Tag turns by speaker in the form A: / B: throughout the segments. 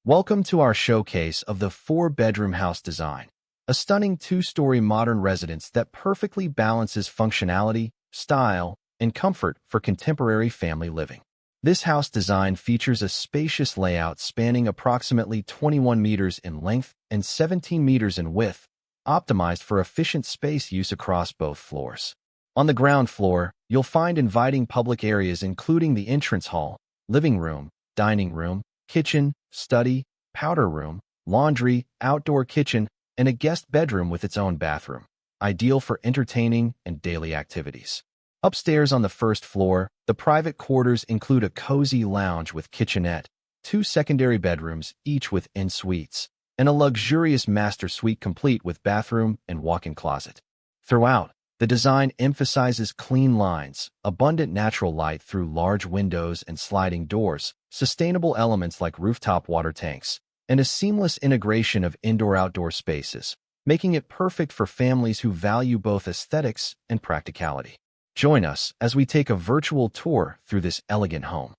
A: Welcome to our showcase of the four-bedroom house design, a stunning two-story modern residence that perfectly balances functionality, style, and comfort for contemporary family living. This house design features a spacious layout spanning approximately 21 meters in length and 17 meters in width, optimized for efficient space use across both floors. On the ground floor, you'll find inviting public areas including the entrance hall, living room, dining room, kitchen, study, powder room, laundry, outdoor kitchen, and a guest bedroom with its own bathroom, ideal for entertaining and daily activities. Upstairs on the first floor, the private quarters include a cozy lounge with kitchenette, two secondary bedrooms, each with en-suites, and a luxurious master suite complete with bathroom and walk-in closet. Throughout, the design emphasizes clean lines, abundant natural light through large windows and sliding doors, sustainable elements like rooftop water tanks, and a seamless integration of indoor-outdoor spaces, making it perfect for families who value both aesthetics and practicality. Join us as we take a virtual tour through this elegant home.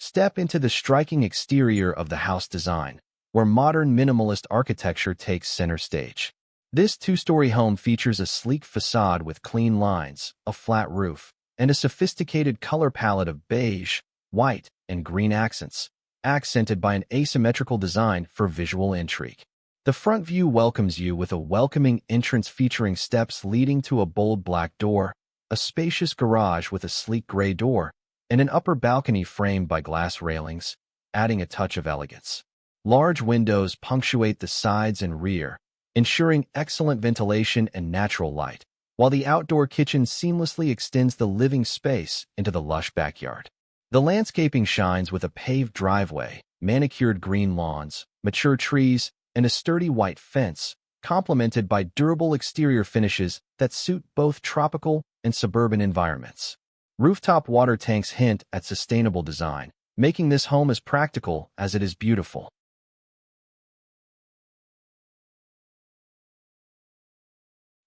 A: Step into the striking exterior of the house design, where modern minimalist architecture takes center stage. This two-story home features a sleek facade with clean lines, a flat roof, and a sophisticated color palette of beige, white, and green accents, accented by an asymmetrical design for visual intrigue. The front view welcomes you with a welcoming entrance featuring steps leading to a bold black door, a spacious garage with a sleek gray door, and an upper balcony framed by glass railings, adding a touch of elegance. Large windows punctuate the sides and rear, ensuring excellent ventilation and natural light, while the outdoor kitchen seamlessly extends the living space into the lush backyard. The landscaping shines with a paved driveway, manicured green lawns, mature trees, and a sturdy white fence, complemented by durable exterior finishes that suit both tropical and suburban environments. Rooftop water tanks hint at sustainable design, making this home as practical as it is beautiful.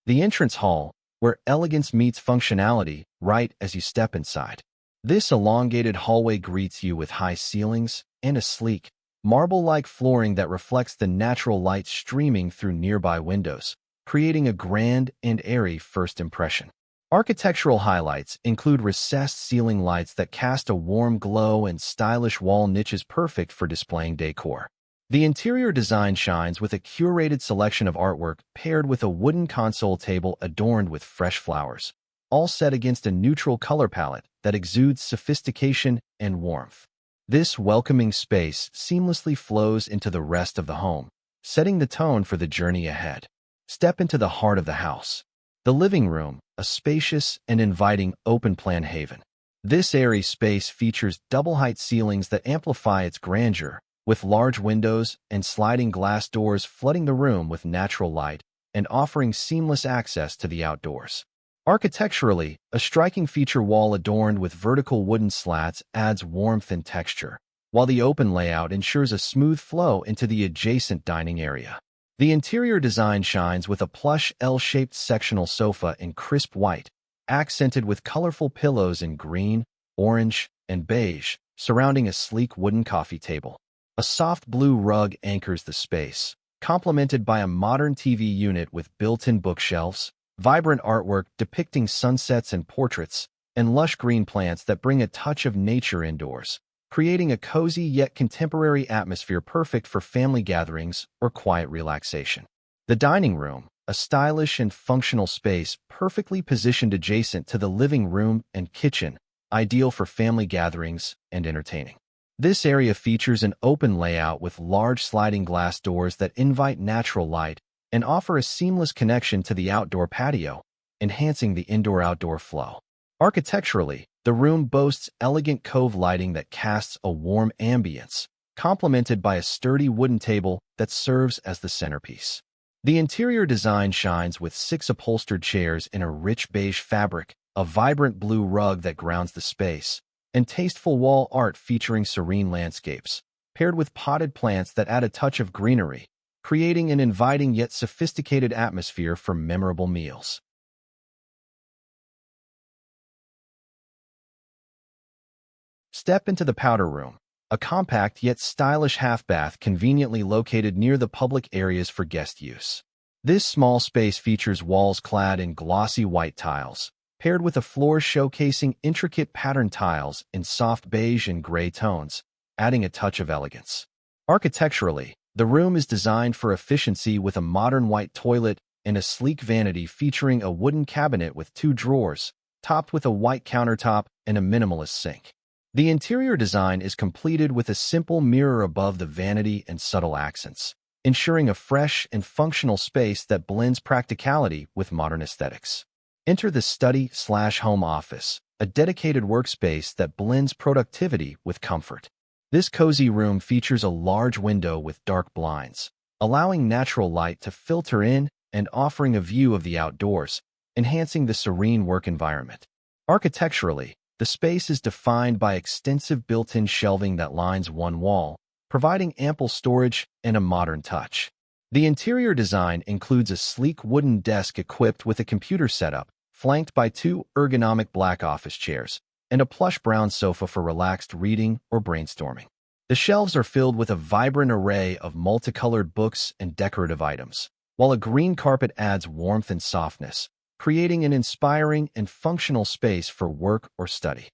A: The entrance hall, where elegance meets functionality, right as you step inside. This elongated hallway greets you with high ceilings and a sleek, marble-like flooring that reflects the natural light streaming through nearby windows, creating a grand and airy first impression. Architectural highlights include recessed ceiling lights that cast a warm glow and stylish wall niches perfect for displaying decor. The interior design shines with a curated selection of artwork paired with a wooden console table adorned with fresh flowers, all set against a neutral color palette that exudes sophistication and warmth. This welcoming space seamlessly flows into the rest of the home, setting the tone for the journey ahead. Step into the heart of the house. The living room, a spacious and inviting open-plan haven. This airy space features double-height ceilings that amplify its grandeur, with large windows and sliding glass doors flooding the room with natural light and offering seamless access to the outdoors. Architecturally, a striking feature wall adorned with vertical wooden slats adds warmth and texture, while the open layout ensures a smooth flow into the adjacent dining area. The interior design shines with a plush L-shaped sectional sofa in crisp white, accented with colorful pillows in green, orange, and beige, surrounding a sleek wooden coffee table. A soft blue rug anchors the space, complemented by a modern TV unit with built-in bookshelves, vibrant artwork depicting sunsets and portraits, and lush green plants that bring a touch of nature indoors, creating a cozy yet contemporary atmosphere perfect for family gatherings or quiet relaxation. The dining room, a stylish and functional space perfectly positioned adjacent to the living room and kitchen, ideal for family gatherings and entertaining. This area features an open layout with large sliding glass doors that invite natural light and offer a seamless connection to the outdoor patio, enhancing the indoor-outdoor flow. Architecturally, the room boasts elegant cove lighting that casts a warm ambience, complemented by a sturdy wooden table that serves as the centerpiece. The interior design shines with 6 upholstered chairs in a rich beige fabric, a vibrant blue rug that grounds the space, and tasteful wall art featuring serene landscapes, paired with potted plants that add a touch of greenery, creating an inviting yet sophisticated atmosphere for memorable meals. Step into the powder room, a compact yet stylish half-bath conveniently located near the public areas for guest use. This small space features walls clad in glossy white tiles, paired with a floor showcasing intricate patterned tiles in soft beige and gray tones, adding a touch of elegance. Architecturally, the room is designed for efficiency with a modern white toilet and a sleek vanity featuring a wooden cabinet with 2 drawers, topped with a white countertop and a minimalist sink. The interior design is completed with a simple mirror above the vanity and subtle accents, ensuring a fresh and functional space that blends practicality with modern aesthetics. Enter the study/home office, a dedicated workspace that blends productivity with comfort. This cozy room features a large window with dark blinds, allowing natural light to filter in and offering a view of the outdoors, enhancing the serene work environment. Architecturally, the space is defined by extensive built-in shelving that lines one wall, providing ample storage and a modern touch. The interior design includes a sleek wooden desk equipped with a computer setup, flanked by 2 ergonomic black office chairs, and a plush brown sofa for relaxed reading or brainstorming. The shelves are filled with a vibrant array of multicolored books and decorative items, while a green carpet adds warmth and softness, creating an inspiring and functional space for work or study.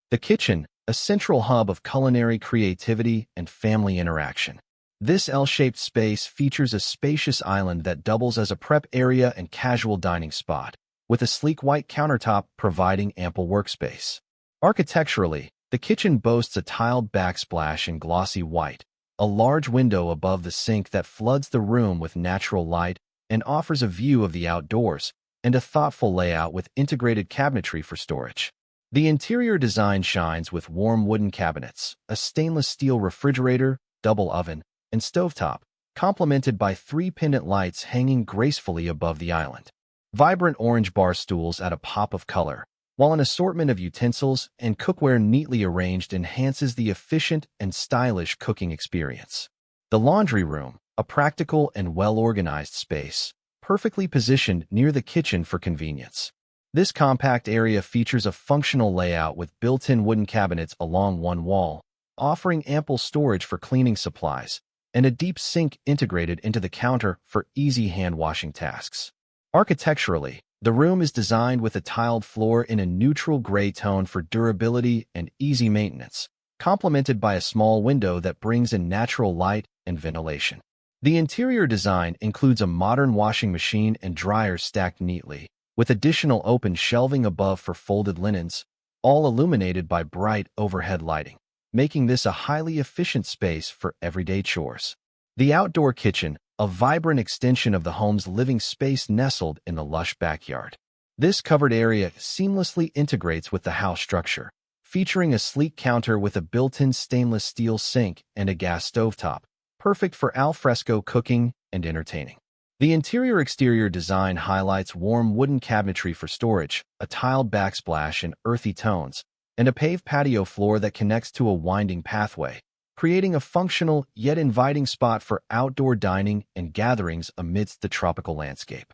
A: The kitchen, a central hub of culinary creativity and family interaction. This L-shaped space features a spacious island that doubles as a prep area and casual dining spot, with a sleek white countertop providing ample workspace. Architecturally, the kitchen boasts a tiled backsplash in glossy white, a large window above the sink that floods the room with natural light and offers a view of the outdoors, and a thoughtful layout with integrated cabinetry for storage. The interior design shines with warm wooden cabinets, a stainless steel refrigerator, double oven, and stovetop, complemented by 3 pendant lights hanging gracefully above the island. Vibrant orange bar stools add a pop of color, while an assortment of utensils and cookware neatly arranged enhances the efficient and stylish cooking experience. The laundry room, a practical and well-organized space, perfectly positioned near the kitchen for convenience. This compact area features a functional layout with built-in wooden cabinets along one wall, offering ample storage for cleaning supplies, and a deep sink integrated into the counter for easy hand-washing tasks. Architecturally, the room is designed with a tiled floor in a neutral gray tone for durability and easy maintenance, complemented by a small window that brings in natural light and ventilation. The interior design includes a modern washing machine and dryer stacked neatly, with additional open shelving above for folded linens, all illuminated by bright overhead lighting, making this a highly efficient space for everyday chores. The outdoor kitchen, a vibrant extension of the home's living space nestled in the lush backyard. This covered area seamlessly integrates with the house structure, featuring a sleek counter with a built-in stainless steel sink and a gas stovetop, perfect for alfresco cooking and entertaining. The interior-exterior design highlights warm wooden cabinetry for storage, a tiled backsplash in earthy tones, and a paved patio floor that connects to a winding pathway, creating a functional yet inviting spot for outdoor dining and gatherings amidst the tropical landscape.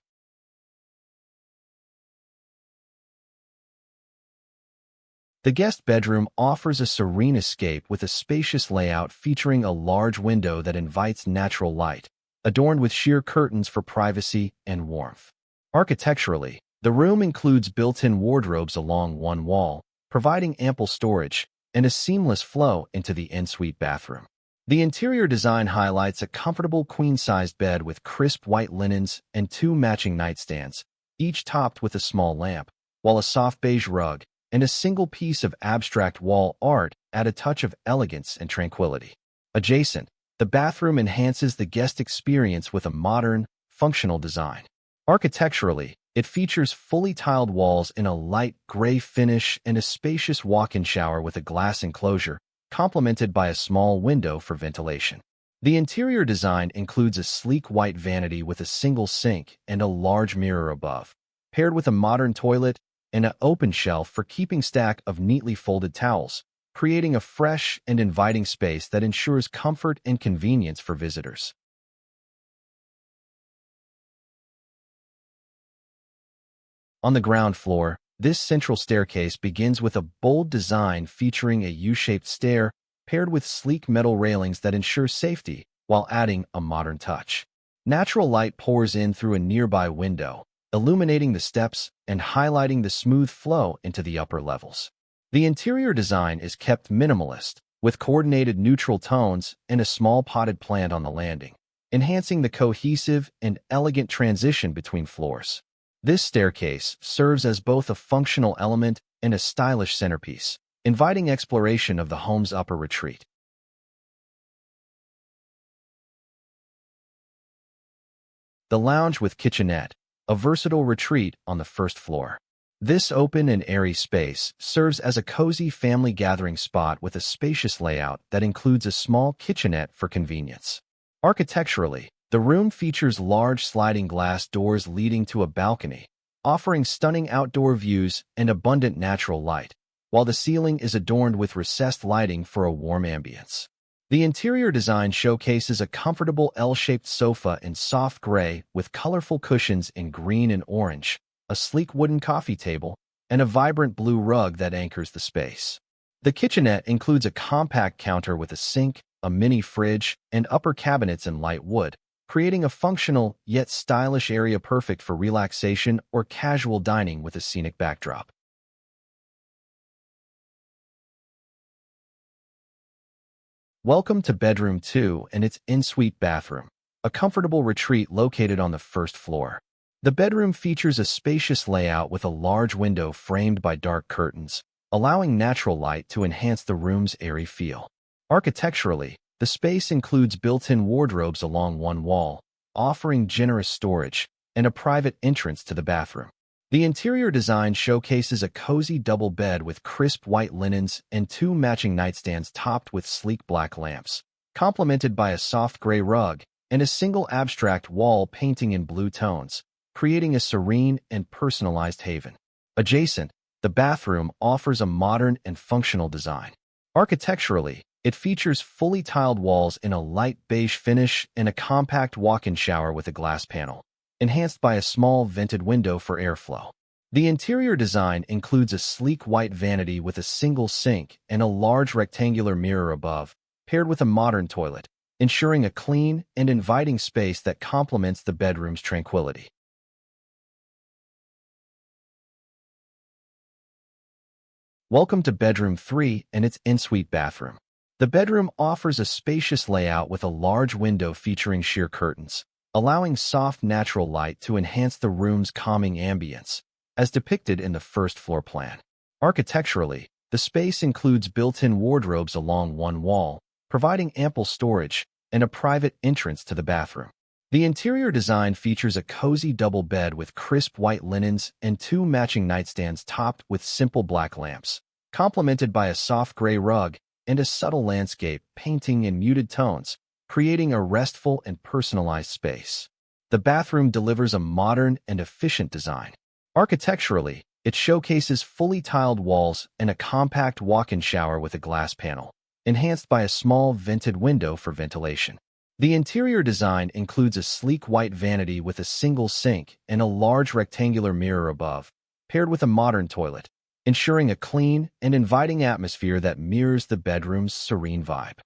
A: The guest bedroom offers a serene escape with a spacious layout featuring a large window that invites natural light, adorned with sheer curtains for privacy and warmth. Architecturally, the room includes built-in wardrobes along one wall, providing ample storage and a seamless flow into the ensuite bathroom. The interior design highlights a comfortable queen-sized bed with crisp white linens and 2 matching nightstands, each topped with a small lamp, while a soft beige rug and a single piece of abstract wall art add a touch of elegance and tranquility. Adjacent, the bathroom enhances the guest experience with a modern, functional design. Architecturally, it features fully tiled walls in a light gray finish and a spacious walk-in shower with a glass enclosure, complemented by a small window for ventilation. The interior design includes a sleek white vanity with a single sink and a large mirror above, paired with a modern toilet and an open shelf for keeping stack of neatly folded towels, creating a fresh and inviting space that ensures comfort and convenience for visitors. On the ground floor, this central staircase begins with a bold design featuring a U-shaped stair paired with sleek metal railings that ensure safety while adding a modern touch. Natural light pours in through a nearby window, illuminating the steps and highlighting the smooth flow into the upper levels. The interior design is kept minimalist, with coordinated neutral tones and a small potted plant on the landing, enhancing the cohesive and elegant transition between floors. This staircase serves as both a functional element and a stylish centerpiece, inviting exploration of the home's upper retreat. The lounge with kitchenette, a versatile retreat on the first floor. This open and airy space serves as a cozy family gathering spot with a spacious layout that includes a small kitchenette for convenience. Architecturally, the room features large sliding glass doors leading to a balcony, offering stunning outdoor views and abundant natural light, while the ceiling is adorned with recessed lighting for a warm ambience. The interior design showcases a comfortable L-shaped sofa in soft gray with colorful cushions in green and orange, a sleek wooden coffee table, and a vibrant blue rug that anchors the space. The kitchenette includes a compact counter with a sink, a mini fridge, and upper cabinets in light wood, creating a functional yet stylish area perfect for relaxation or casual dining with a scenic backdrop. Welcome to Bedroom 2 and its ensuite bathroom, a comfortable retreat located on the first floor. The bedroom features a spacious layout with a large window framed by dark curtains, allowing natural light to enhance the room's airy feel. Architecturally, the space includes built-in wardrobes along one wall, offering generous storage and a private entrance to the bathroom. The interior design showcases a cozy double bed with crisp white linens and two matching nightstands topped with sleek black lamps, complemented by a soft gray rug and a single abstract wall painting in blue tones, creating a serene and personalized haven. Adjacent, the bathroom offers a modern and functional design. Architecturally, it features fully tiled walls in a light beige finish and a compact walk-in shower with a glass panel, enhanced by a small vented window for airflow. The interior design includes a sleek white vanity with a single sink and a large rectangular mirror above, paired with a modern toilet, ensuring a clean and inviting space that complements the bedroom's tranquility. Welcome to Bedroom 3 and its ensuite bathroom. The bedroom offers a spacious layout with a large window featuring sheer curtains, allowing soft natural light to enhance the room's calming ambience, as depicted in the first floor plan. Architecturally, the space includes built-in wardrobes along one wall, providing ample storage and a private entrance to the bathroom. The interior design features a cozy double bed with crisp white linens and two matching nightstands topped with simple black lamps, complemented by a soft gray rug and a subtle landscape painting in muted tones, creating a restful and personalized space. The bathroom delivers a modern and efficient design. Architecturally, it showcases fully tiled walls and a compact walk-in shower with a glass panel, enhanced by a small vented window for ventilation. The interior design includes a sleek white vanity with a single sink and a large rectangular mirror above, paired with a modern toilet, ensuring a clean and inviting atmosphere that mirrors the bedroom's serene vibe.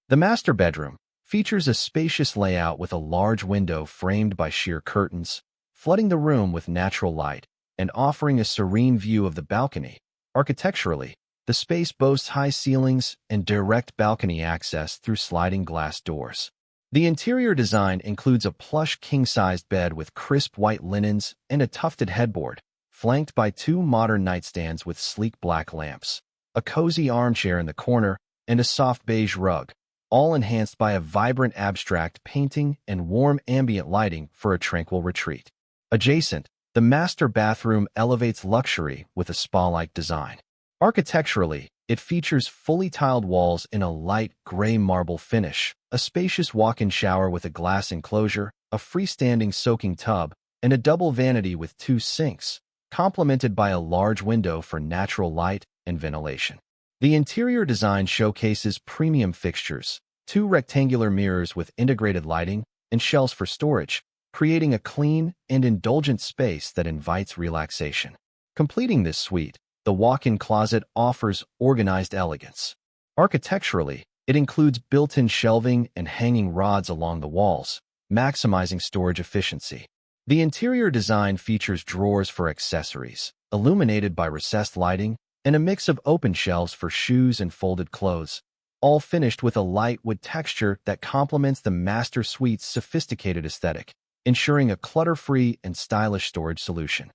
A: The master bedroom features a spacious layout with a large window framed by sheer curtains, flooding the room with natural light and offering a serene view of the balcony. Architecturally, the space boasts high ceilings and direct balcony access through sliding glass doors. The interior design includes a plush king-sized bed with crisp white linens and a tufted headboard, flanked by two modern nightstands with sleek black lamps, a cozy armchair in the corner, and a soft beige rug, all enhanced by a vibrant abstract painting and warm ambient lighting for a tranquil retreat. Adjacent, the master bathroom elevates luxury with a spa-like design. Architecturally, it features fully tiled walls in a light gray marble finish, a spacious walk-in shower with a glass enclosure, a freestanding soaking tub, and a double vanity with two sinks, complemented by a large window for natural light and ventilation. The interior design showcases premium fixtures, two rectangular mirrors with integrated lighting, and shelves for storage, creating a clean and indulgent space that invites relaxation. Completing this suite, the walk-in closet offers organized elegance. Architecturally, it includes built-in shelving and hanging rods along the walls, maximizing storage efficiency. The interior design features drawers for accessories, illuminated by recessed lighting, and a mix of open shelves for shoes and folded clothes, all finished with a light wood texture that complements the master suite's sophisticated aesthetic, ensuring a clutter-free and stylish storage solution.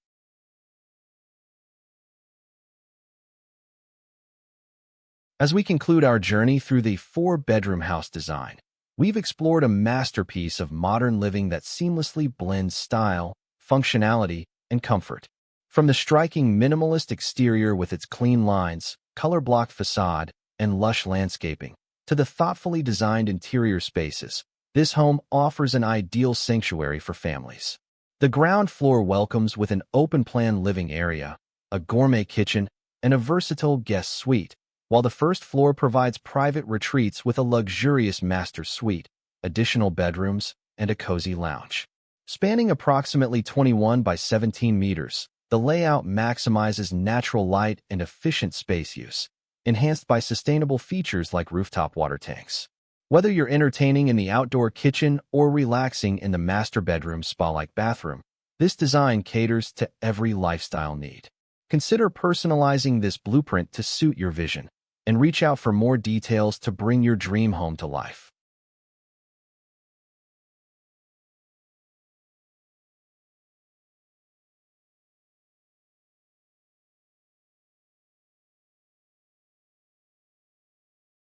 A: As we conclude our journey through the four-bedroom house design, we've explored a masterpiece of modern living that seamlessly blends style, functionality, and comfort. From the striking minimalist exterior with its clean lines, color-blocked facade, and lush landscaping, to the thoughtfully designed interior spaces, this home offers an ideal sanctuary for families. The ground floor welcomes with an open-plan living area, a gourmet kitchen, and a versatile guest suite, while the first floor provides private retreats with a luxurious master suite, additional bedrooms, and a cozy lounge. Spanning approximately 21 by 17 meters, the layout maximizes natural light and efficient space use, enhanced by sustainable features like rooftop water tanks. Whether you're entertaining in the outdoor kitchen or relaxing in the master bedroom spa-like bathroom, this design caters to every lifestyle need. Consider personalizing this blueprint to suit your vision, and reach out for more details to bring your dream home to life.